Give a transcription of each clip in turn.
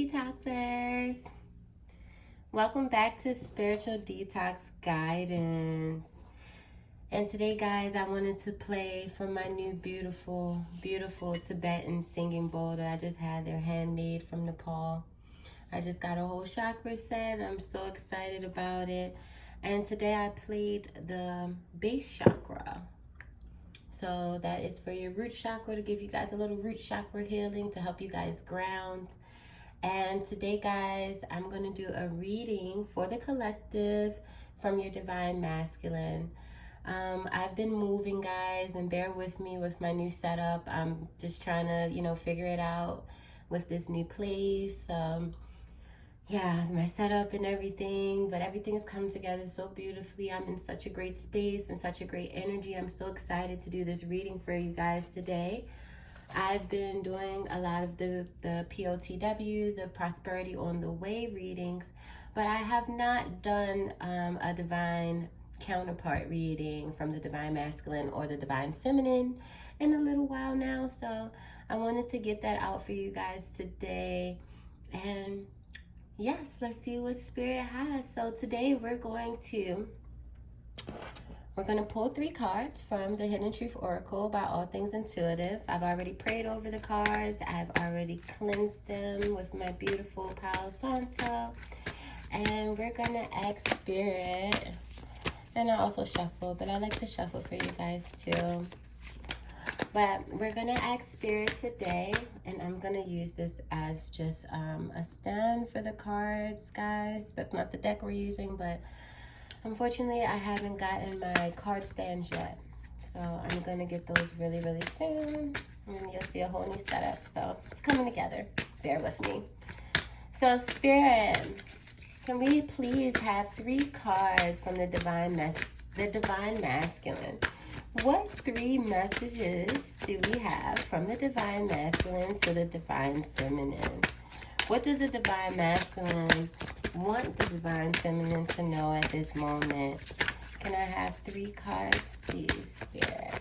Detoxers! Welcome back to Spiritual Detox Guidance. And today, guys, I wanted to play from my new beautiful Tibetan singing bowl that I just had. They're handmade from Nepal. I just got a whole chakra set. I'm so excited about it. And today I played the base chakra. So that is for your root chakra, to give you guys a little root chakra healing, to help you guys ground. And today, guys, I'm going to do a reading for the collective from your Divine Masculine. I've been moving, guys, and bear with me with my new setup. I'm just trying to, figure it out with this new place. Yeah, my setup and everything, but everything has come together so beautifully. I'm in such a great space and such a great energy. I'm so excited to do this reading for you guys today. I've been doing a lot of the POTW, the Prosperity on the Way readings, but I have not done a divine counterpart reading from the Divine Masculine or the Divine Feminine in a little while now. So I wanted to get that out for you guys today. And yes, let's see what Spirit has. So today we're going to pull 3 cards from the Hidden Truth Oracle by All Things Intuitive. I've already prayed over the cards. I've already cleansed them with my beautiful Palo Santo. And we're going to ask Spirit. And I also shuffle, but I like to shuffle for you guys too. But we're going to ask Spirit today, and I'm going to use this as just a stand for the cards, guys. That's not the deck we're using, but unfortunately, I haven't gotten my card stands yet. So I'm going to get those really, really soon. And you'll see a whole new setup. So it's coming together. Bear with me. So Spirit, can we please have 3 cards from the Divine Masculine? What 3 messages do we have from the Divine Masculine to the Divine Feminine? What does the Divine Masculine want the Divine Feminine to know at this moment? Can I have 3 cards, please, Spirit?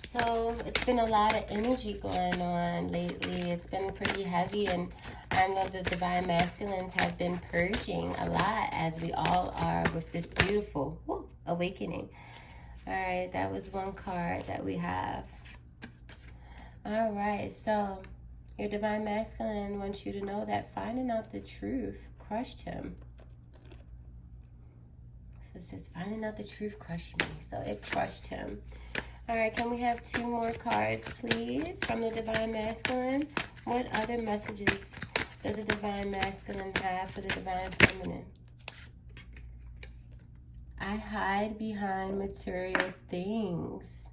So it's been a lot of energy going on lately. It's been pretty heavy, and I know the Divine Masculines have been purging a lot, as we all are, with this beautiful awakening. All right, that was 1 card that we have. All right, so your Divine Masculine wants you to know that finding out the truth crushed him. So it says, finding out the truth crushed me. So it crushed him. All right, can we have 2 more cards, please, from the Divine Masculine? What other messages does the Divine Masculine have for the Divine Feminine? I hide behind material things.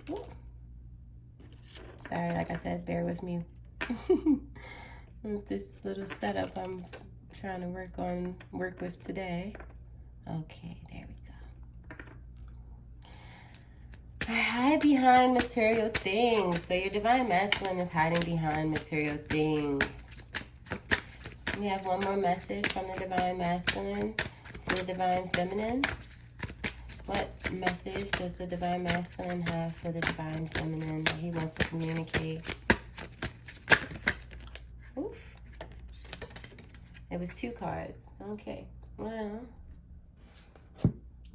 Ooh. Sorry, like I said, bear with me with this little setup I'm trying to work with today. Okay, there we go. I hide behind material things. So your Divine Masculine is hiding behind material things. We have 1 more message from the Divine Masculine to the Divine Feminine. What message does the Divine Masculine have for the Divine Feminine that he wants to communicate? Oof. It was 2 cards. Okay. Well,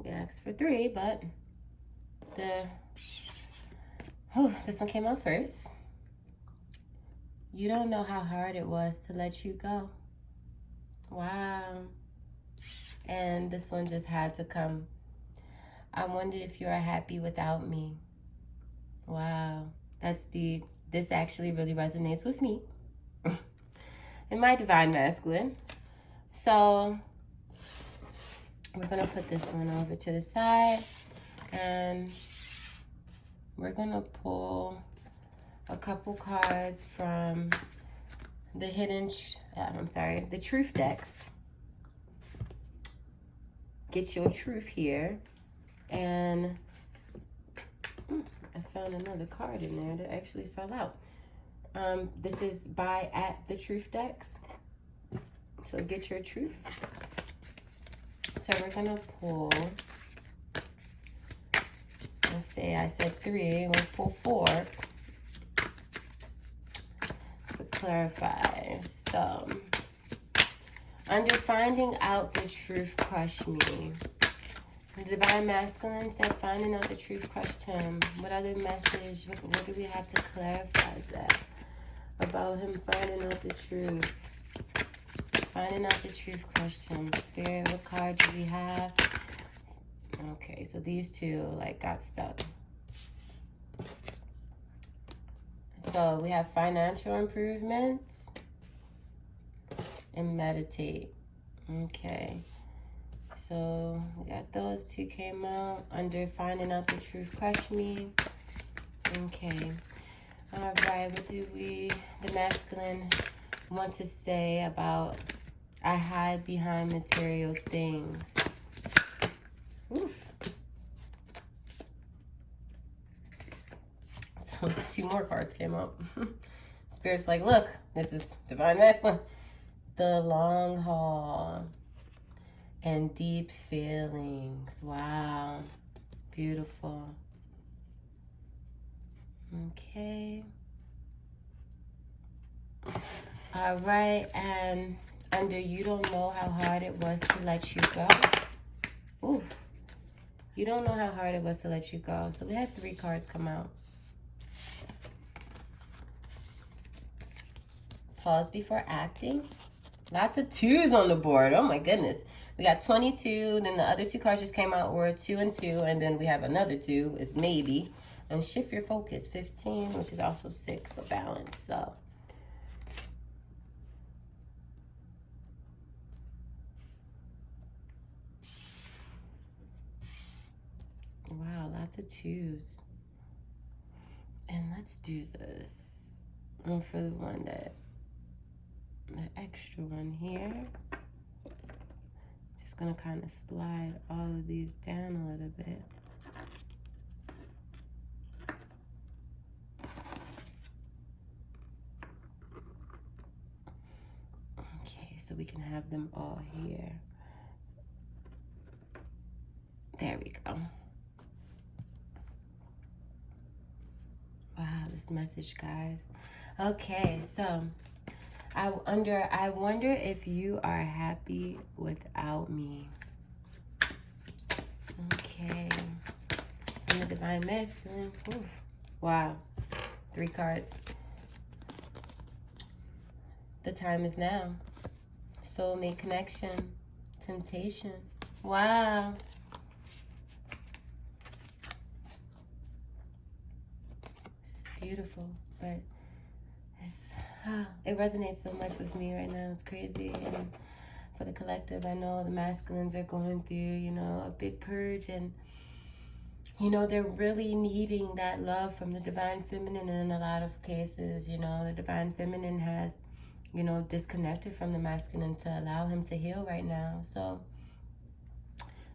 we asked for 3, but this one came out first. You don't know how hard it was to let you go. Wow. And this one just had to come. I wonder if you are happy without me. Wow, that's deep. This actually really resonates with me and my Divine Masculine. So we're going to put this one over to the side, and we're going to pull a couple cards from the the Truth decks. Get your truth here. And I found another card in there that actually fell out. This is at the Truth decks. So get your truth. So we're going to pull, let's say I said 3, we'll pull 4. clarify. So, under finding out the truth crushed me. The Divine Masculine said finding out the truth crushed him. What other message, what do we have to clarify that? About him finding out the truth. Finding out the truth crushed him. Spirit, what card do we have? Okay, so these two like got stuck. So we have financial improvements and meditate. Okay. So we got those two came out under finding out the truth crushed me. Okay. All right. What do we, the masculine, want to say about I hide behind material things? Oof. So 2 more cards came up. Spirit's like, look, this is Divine Masculine. The long haul and deep feelings. Wow. Beautiful. Okay. All right. And under you don't know how hard it was to let you go. Ooh. You don't know how hard it was to let you go. So we had 3 cards come out. Pause before acting. Lots of 2s on the board. Oh my goodness. We got 22. Then the other 2 cards just came out were 2 and 2. And then we have another 2 is maybe. And shift your focus. 15, which is also 6. So balance. So. Wow, lots of 2s. And let's do this. And for the one that, the extra one here. Just gonna kind of slide all of these down a little bit. Okay, so we can have them all here. There we go. Wow, this message, guys. Okay, so I wonder if you are happy without me. Okay. And the Divine Masculine. Oof. Wow. 3 cards. The time is now. Soulmate connection. Temptation. Wow. This is beautiful, but it resonates so much with me right now. It's crazy. And for the collective, I know the masculines are going through, you know, a big purge, and you know, they're really needing that love from the Divine Feminine. And in a lot of cases, you know, the Divine Feminine has, you know, disconnected from the masculine to allow him to heal right now. So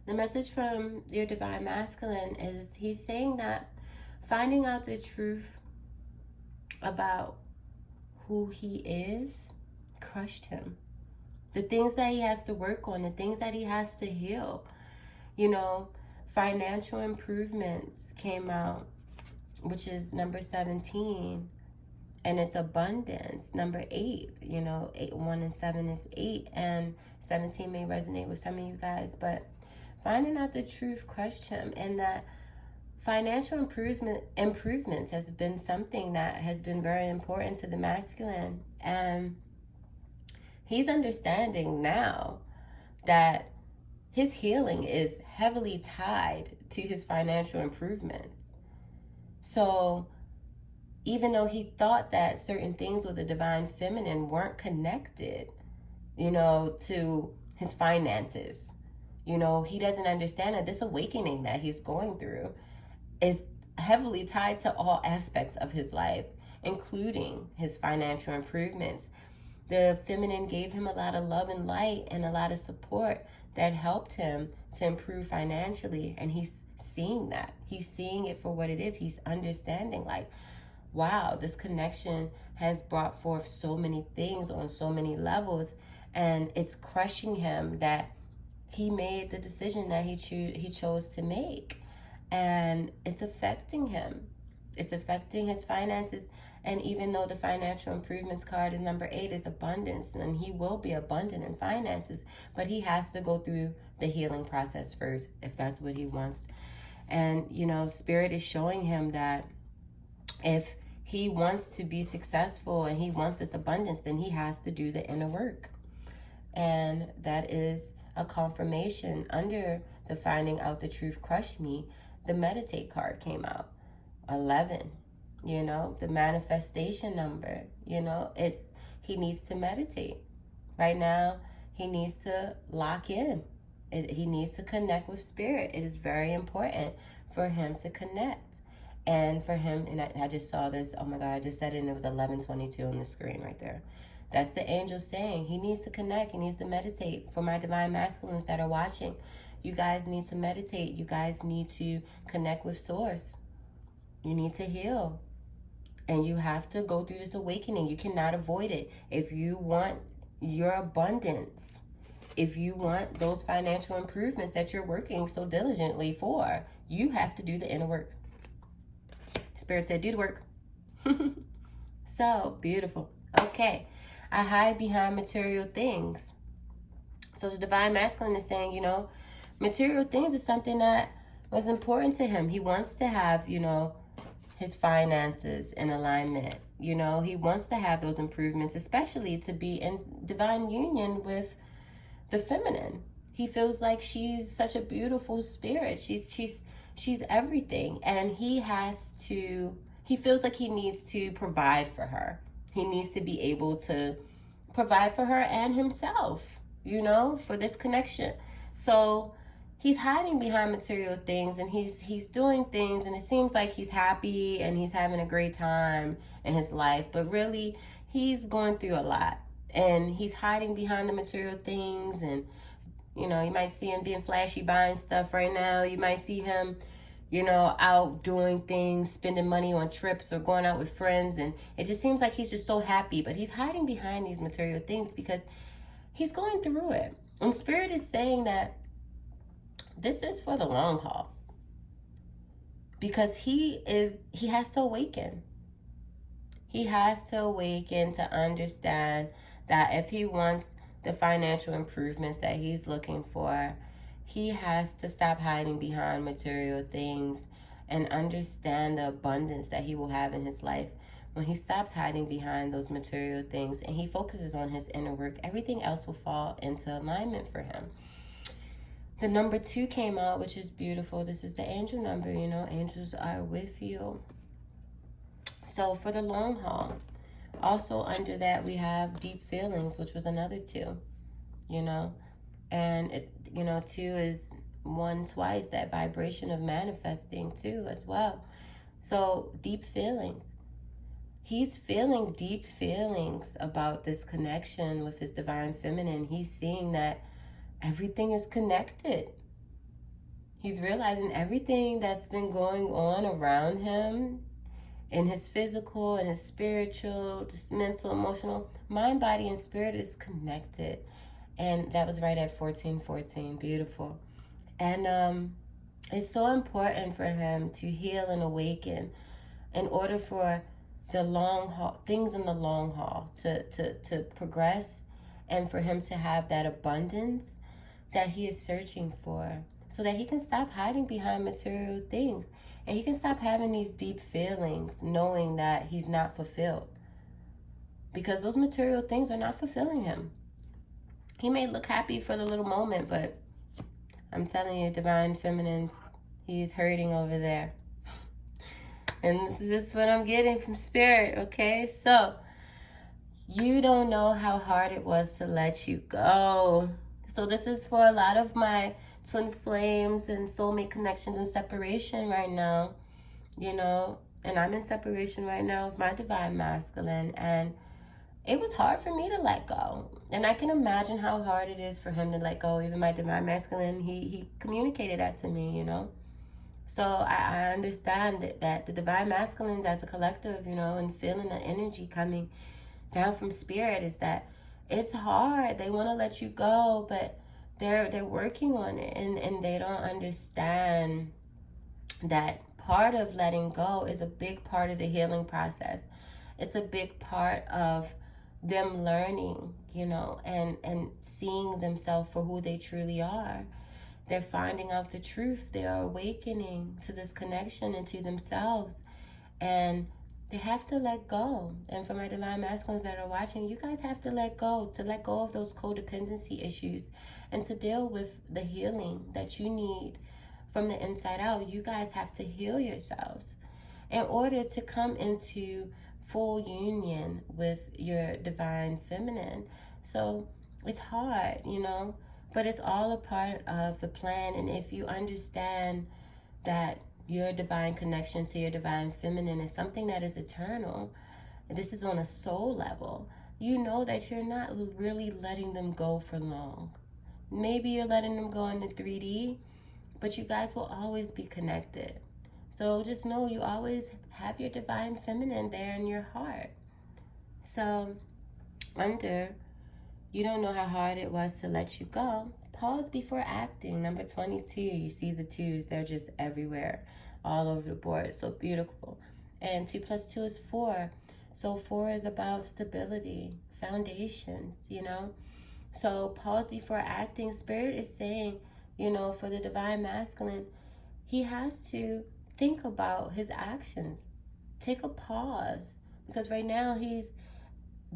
the message from your Divine Masculine is he's saying that finding out the truth about who he is crushed him. The things that he has to work on, the things that he has to heal. You know, financial improvements came out, which is number 17, and it's abundance. Number 8, you know, 8, 1 and 7 is 8, and 17 may resonate with some of you guys, but finding out the truth crushed him, and that financial improvements has been something that has been very important to the masculine. And he's understanding now that his healing is heavily tied to his financial improvements. So even though he thought that certain things with the Divine Feminine weren't connected, you know, to his finances, you know, he doesn't understand that this awakening that he's going through is heavily tied to all aspects of his life, including his financial improvements. The feminine gave him a lot of love and light and a lot of support that helped him to improve financially. And he's seeing that. He's seeing it for what it is. He's understanding, like, wow, this connection has brought forth so many things on so many levels. And it's crushing him that he made the decision that he chose to make. And it's affecting him. It's affecting his finances. And even though the financial improvements card is number 8, is abundance, and he will be abundant in finances, but he has to go through the healing process first if that's what he wants. And, you know, Spirit is showing him that if he wants to be successful and he wants this abundance, then he has to do the inner work. And that is a confirmation under the Finding Out the Truth Crush Me. The meditate card came out. 11, you know, the manifestation number, you know, it's, he needs to meditate. Right now, he needs to lock in. He needs to connect with Spirit. It is very important for him to connect. And for him, and I just saw this, oh my God, I just said it, and it was 11:22 on the screen right there. That's the angel saying he needs to connect, he needs to meditate. For my divine masculines that are watching, you guys need to meditate. You guys need to connect with Source. You need to heal. And you have to go through this awakening. You cannot avoid it. If you want your abundance, if you want those financial improvements that you're working so diligently for, you have to do the inner work. Spirit said, do the work. So beautiful. Okay. I hide behind material things. So the divine masculine is saying, you know, material things is something that was important to him. He wants to have, you know, his finances in alignment. You know, he wants to have those improvements, especially to be in divine union with the feminine. He feels like she's such a beautiful spirit. She's everything. And he feels like he needs to provide for her. He needs to be able to provide for her and himself, you know, for this connection. So he's hiding behind material things, and he's doing things, and it seems like he's happy and he's having a great time in his life, but really he's going through a lot, and he's hiding behind the material things. And, you know, you might see him being flashy, buying stuff right now. You might see him, you know, out doing things, spending money on trips or going out with friends. And it just seems like he's just so happy, but he's hiding behind these material things because he's going through it. And Spirit is saying that this is for the long haul, because he has to awaken. He has to awaken to understand that if he wants the financial improvements that he's looking for, he has to stop hiding behind material things and understand the abundance that he will have in his life. When he stops hiding behind those material things and he focuses on his inner work, everything else will fall into alignment for him. The number 2 came out, which is beautiful. This is the angel number, you know, angels are with you. So for the long haul, also under that we have deep feelings, which was another 2, you know. And, it, you know, 2 is 1 twice, that vibration of manifesting 2 as well. So deep feelings. He's feeling deep feelings about this connection with his divine feminine. He's seeing that everything is connected. He's realizing everything that's been going on around him in his physical and his spiritual, just mental, emotional, mind, body, and spirit is connected. And that was right at 1414. Beautiful. And it's so important for him to heal and awaken in order for the long haul, things in the long haul to progress, and for him to have that abundance that he is searching for, so that he can stop hiding behind material things and he can stop having these deep feelings knowing that he's not fulfilled, because those material things are not fulfilling him. He may look happy for the little moment, but I'm telling you, divine feminines, he's hurting over there. And this is just what I'm getting from Spirit, okay? So you don't know how hard it was to let you go. So this is for a lot of my twin flames and soulmate connections and separation right now, you know. And I'm in separation right now with my divine masculine, and it was hard for me to let go. And I can imagine how hard it is for him to let go. Even my divine masculine, he communicated that to me, you know. So I understand that the divine masculines as a collective, you know, and feeling the energy coming down from Spirit is that it's hard. They want to let you go, but they're working on it, and they don't understand that part of letting go is a big part of the healing process. it's a big part of them learning, you know, and seeing themselves for who they truly are. They're finding out the truth. They are awakening to this connection into themselves. And they have to let go. And for my divine masculines that are watching, you guys have to let go of those codependency issues and to deal with the healing that you need from the inside out. You guys have to heal yourselves in order to come into full union with your divine feminine. So it's hard, you know, but it's all a part of the plan. And if you understand that your divine connection to your divine feminine is something that is eternal, and this is on a soul level, you know that you're not really letting them go for long. Maybe you're letting them go into 3D, but you guys will always be connected. So just know you always have your divine feminine there in your heart. So under, you don't know how hard it was to let you go, pause before acting. Number 22, you see the twos, they're just everywhere, all over the board. So beautiful. And 2 plus 2 is 4. So 4 is about stability, foundations, you know. So pause before acting. Spirit is saying, you know, for the divine masculine, he has to think about his actions. Take a pause, because right now he's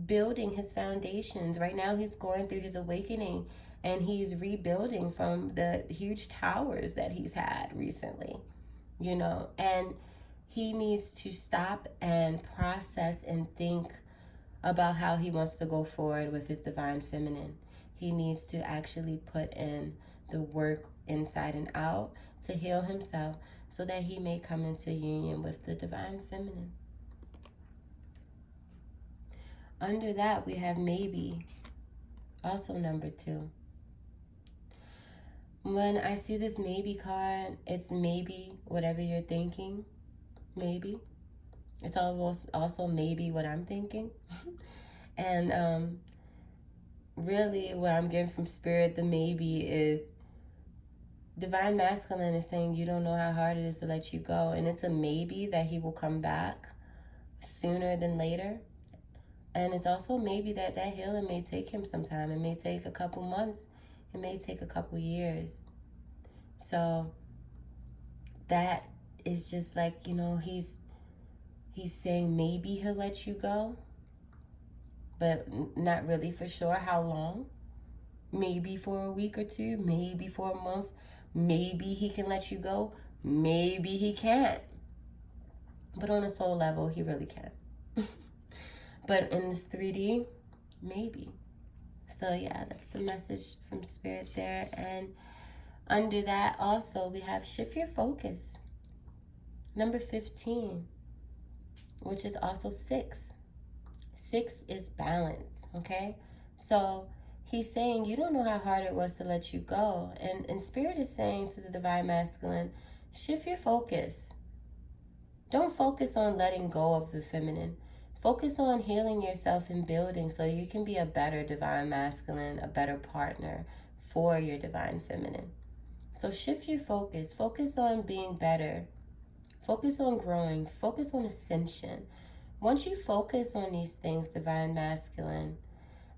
building his foundations. Right now he's going through his awakening, and he's rebuilding from the huge towers that he's had recently, you know, and he needs to stop and process and think about how he wants to go forward with his divine feminine. He needs to actually put in the work inside and out to heal himself so that he may come into union with the divine feminine. Under that, we have maybe, also number 2. When I see this maybe card, it's maybe whatever you're thinking, maybe. It's almost also maybe what I'm thinking. And really what I'm getting from Spirit, the maybe is divine masculine is saying you don't know how hard it is to let you go. And it's a maybe that he will come back sooner than later. And it's also maybe that healing may take him some time. It may take a couple months. It may take a couple years. So that is just like, you know, he's saying maybe he'll let you go, but not really for sure how long. Maybe for a week or 2, maybe for a month. Maybe he can let you go. Maybe he can't. But on a soul level, he really can. But in this 3D, maybe. So yeah, that's the message from Spirit there. And under that also, we have shift your focus. Number 15, which is also 6. 6 is balance, okay? So he's saying you don't know how hard it was to let you go. And Spirit is saying to the divine masculine, shift your focus. Don't focus on letting go of the feminine. Focus on healing yourself and building so you can be a better divine masculine, a better partner for your divine feminine. So shift your focus. Focus on being better. Focus on growing. Focus on ascension. Once you focus on these things, divine masculine,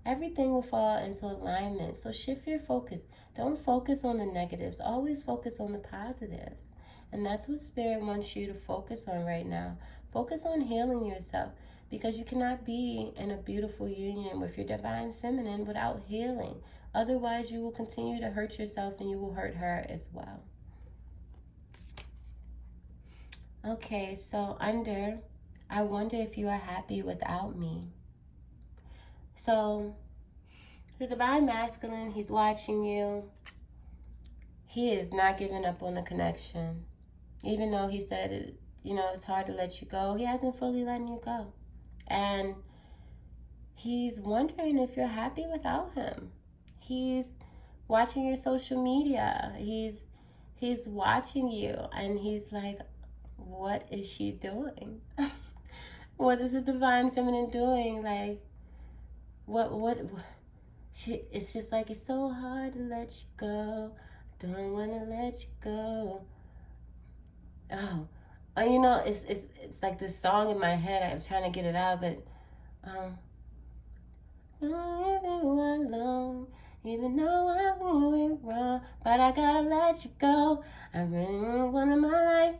everything will fall into alignment. So shift your focus. Don't focus on the negatives. Always focus on the positives. And that's what Spirit wants you to focus on right now. Focus on healing yourself, because you cannot be in a beautiful union with your divine feminine without healing. Otherwise, you will continue to hurt yourself and you will hurt her as well. Okay, so under, I wonder if you are happy without me. So the divine masculine, he's watching you. He is not giving up on the connection. Even though he said, it's hard to let you go, he hasn't fully letting you go. And he's wondering if you're happy without him. He's watching your social media. He's watching you, and he's like, what is she doing? What is the divine feminine doing? Like, what it's just like, it's so hard to let you go. Don't want to let you go. you know, it's like this song in my head. I'm trying to get it out, but don't leave you alone, even though I knew it wrong. But I gotta let you go. I really want in my life,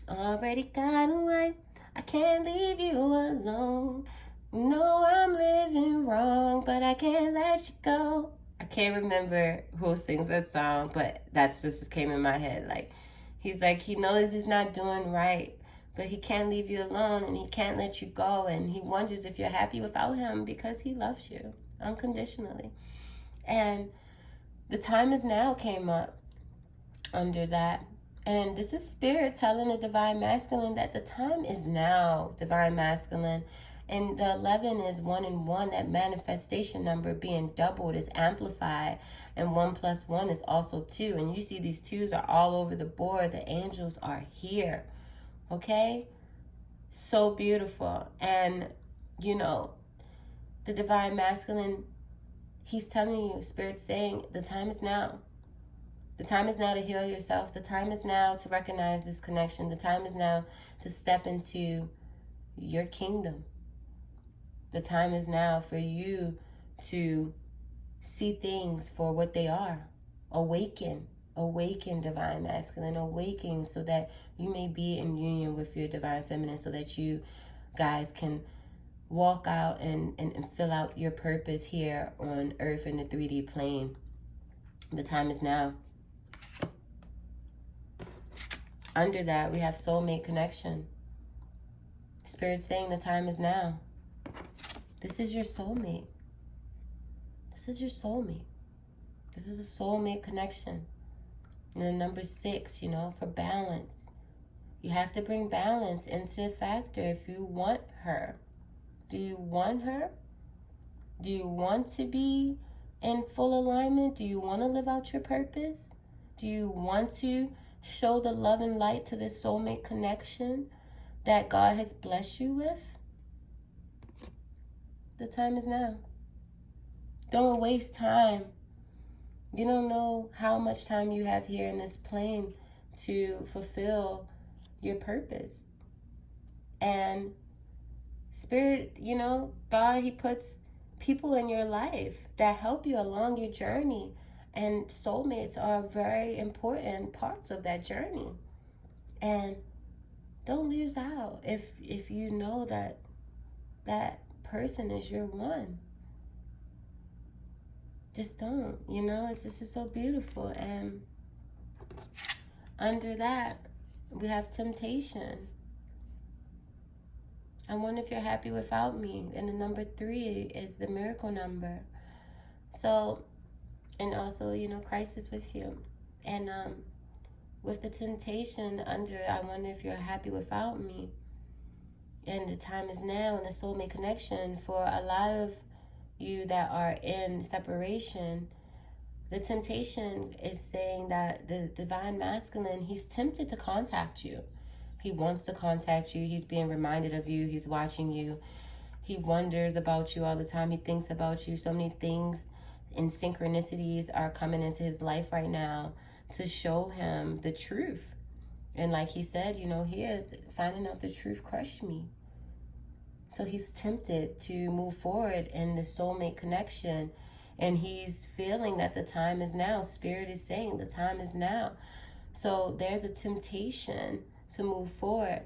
already got away. I can't leave you alone. No, I'm living wrong, but I can't let you go. I can't remember who sings that song, but that's just came in my head. Like, he's like, he knows he's not doing right, but he can't leave you alone and he can't let you go. And he wonders if you're happy without him because he loves you unconditionally. And the time is now came up under that. And this is spirit telling the divine masculine that the time is now, divine masculine. And the 11 is 1 and 1, that manifestation number being doubled is amplified. And 1 plus 1 is also 2. And you see these 2s are all over the board. The angels are here. Okay? So beautiful. And, you know, the divine masculine, he's telling you, Spirit's saying, the time is now. The time is now to heal yourself. The time is now to recognize this connection. The time is now to step into your kingdom. The time is now for you to see things for what they are. Awaken. Awaken, divine masculine. Awaken so that you may be in union with your divine feminine, so that you guys can walk out and fill out your purpose here on earth in the 3D plane. The time is now. Under that, we have soulmate connection. Spirit saying the time is now. This is your soulmate. This is your soulmate. This is a soulmate connection. And the number 6, you know, for balance. You have to bring balance into a factor if you want her. Do you want her? Do you want to be in full alignment? Do you want to live out your purpose? Do you want to show the love and light to this soulmate connection that God has blessed you with? The time is now. Don't waste time. You don't know how much time you have here in this plane to fulfill your purpose. And Spirit, you know, God, he puts people in your life that help you along your journey. And soulmates are very important parts of that journey. And don't lose out if you know that that person is your one. Just don't, you know, it's just so beautiful. And under that, we have temptation. I wonder if you're happy without me. And the number 3 is the miracle number. So, and also, you know, Christ is with you. And with the temptation under, I wonder if you're happy without me. And the time is now, and the soulmate connection for a lot of you that are in separation. The temptation is saying that the divine masculine, he's tempted to contact you. He wants to contact you. He's being reminded of you. He's watching you. He wonders about you all the time. He thinks about you. So many things and synchronicities are coming into his life right now to show him the truth. And like he said, you know, here, finding out the truth crushed me. So he's tempted to move forward in the soulmate connection. And he's feeling that the time is now. Spirit is saying the time is now. So there's a temptation to move forward.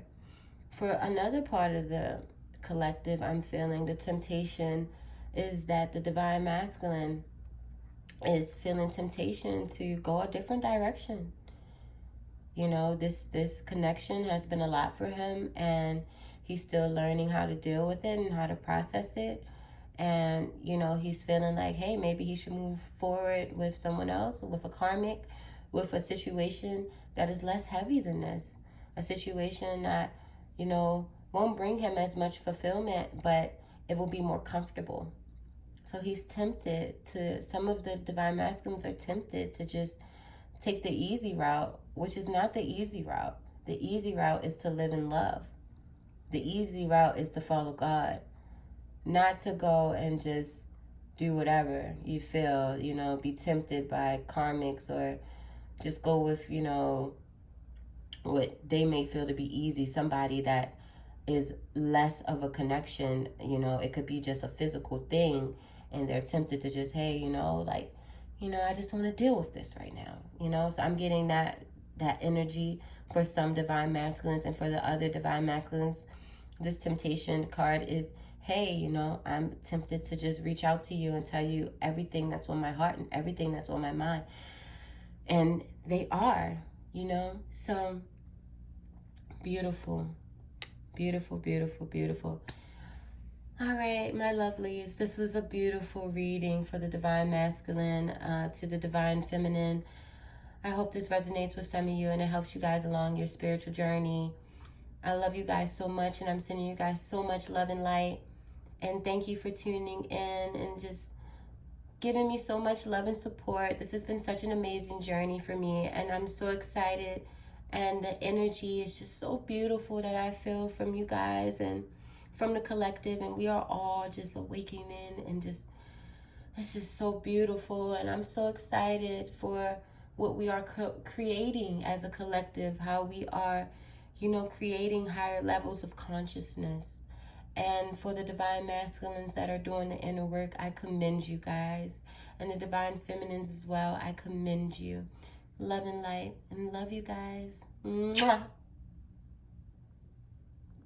For another part of the collective, I'm feeling the temptation is that the divine masculine is feeling temptation to go a different direction. You know, this connection has been a lot for him, and he's still learning how to deal with it and how to process it. And, you know, he's feeling like, hey, maybe he should move forward with someone else, with a karmic, with a situation that is less heavy than this. A situation that, you know, won't bring him as much fulfillment, but it will be more comfortable. So he's tempted to, some of the divine masculines are tempted to just take the easy route, which is not the easy route. The easy route is to live in love. The easy route is to follow God, not to go and just do whatever you feel, you know, be tempted by karmics, or just go with, you know, what they may feel to be easy, somebody that is less of a connection, you know, it could be just a physical thing, and they're tempted to just, hey, you know, like, you know, I just want to deal with this right now, you know. So I'm getting that energy for some divine masculines, and for the other divine masculines, this temptation card is, hey, you know, I'm tempted to just reach out to you and tell you everything that's on my heart and everything that's on my mind. And they are, you know. So beautiful, beautiful, beautiful, beautiful. All right, my lovelies, this was a beautiful reading for the divine masculine to the divine feminine. I hope this resonates with some of you and it helps you guys along your spiritual journey. I love you guys so much, and I'm sending you guys so much love and light. And thank you for tuning in and just giving me so much love and support. This has been such an amazing journey for me, and I'm so excited. And the energy is just so beautiful that I feel from you guys and from the collective, and we are all just awakening, and just, it's just so beautiful. And I'm so excited for what we are creating as a collective, how we are, you know, creating higher levels of consciousness. And for the divine masculines that are doing the inner work, I commend you guys. And the divine feminines as well, I commend you. Love and light, and love you guys. Mwah.